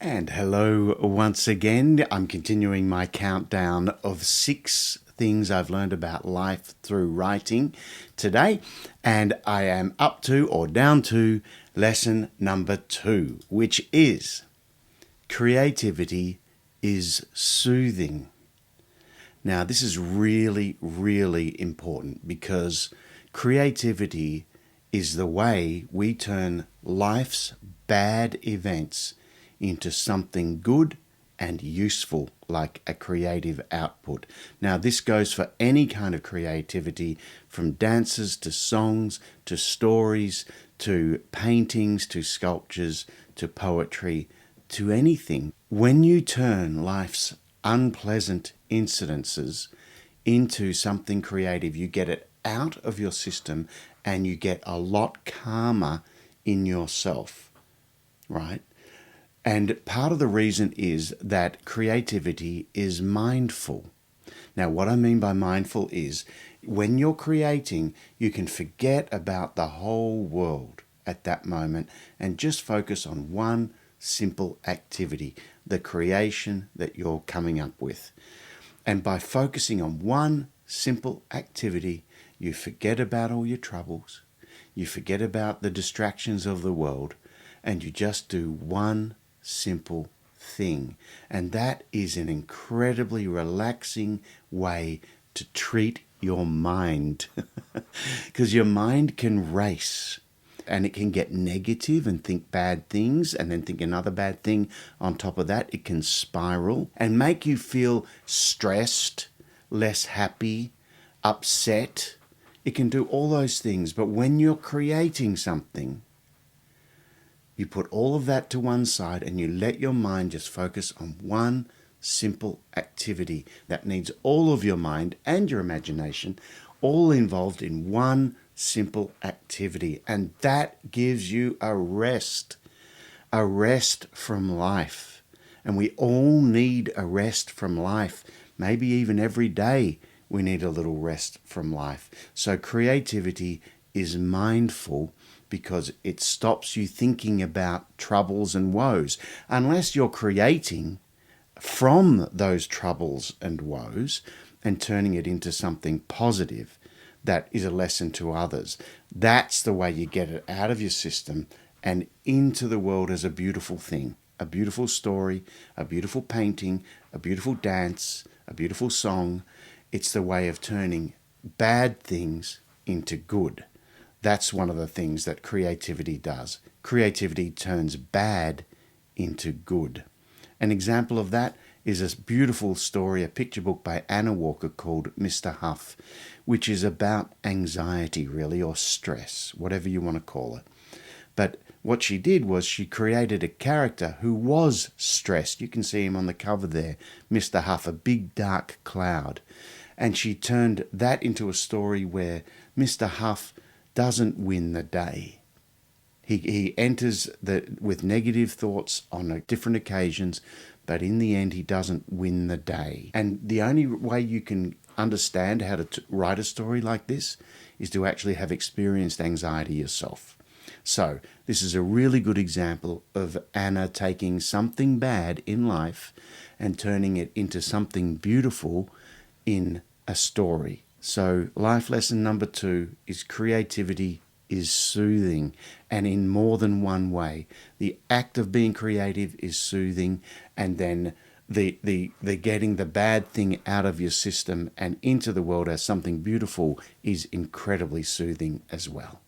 And hello once again. I'm continuing my countdown of 6 things I've learned about life through writing today. And I am up to or down to lesson number 2, which is creativity is soothing. Now, this is really, really important because creativity is the way we turn life's bad events into something good and useful, like a creative output. Now, this goes for any kind of creativity, from dances to songs to stories to paintings to sculptures to poetry to anything. When you turn life's unpleasant incidences into something creative, you get it out of your system and you get a lot calmer in yourself, right? And part of the reason is that creativity is mindful. Now, what I mean by mindful is when you're creating, you can forget about the whole world at that moment and just focus on one simple activity, the creation that you're coming up with. And by focusing on one simple activity, you forget about all your troubles, you forget about the distractions of the world, and you just do one simple thing. And that is an incredibly relaxing way to treat your mind because your mind can race and it can get negative and think bad things and then think another bad thing on top of that. It can spiral and make you feel stressed, less happy, upset. It can do all those things. But when you're creating something, you put all of that to one side and you let your mind just focus on one simple activity that needs all of your mind and your imagination all involved in one simple activity. And that gives you a rest from life. And we all need a rest from life. Maybe even every day we need a little rest from life. So creativity is mindful because it stops you thinking about troubles and woes. Unless you're creating from those troubles and woes and turning it into something positive that is a lesson to others. That's the way you get it out of your system and into the world as a beautiful thing, a beautiful story, a beautiful painting, a beautiful dance, a beautiful song. It's the way of turning bad things into good. That's one of the things that creativity does. Creativity turns bad into good. An example of that is a beautiful story, a picture book by Anna Walker called Mr. Huff, which is about anxiety, really, or stress, whatever you want to call it. But what she did was she created a character who was stressed. You can see him on the cover there, Mr. Huff, a big dark cloud. And she turned that into a story where Mr. Huff doesn't win the day. He enters with negative thoughts on different occasions, but in the end he doesn't win the day. And the only way you can understand how to write a story like this is to actually have experienced anxiety yourself. So this is a really good example of Anna taking something bad in life and turning it into something beautiful in a story. So life lesson number 2 is creativity is soothing, and in more than one way. The act of being creative is soothing, and then the getting the bad thing out of your system and into the world as something beautiful is incredibly soothing as well.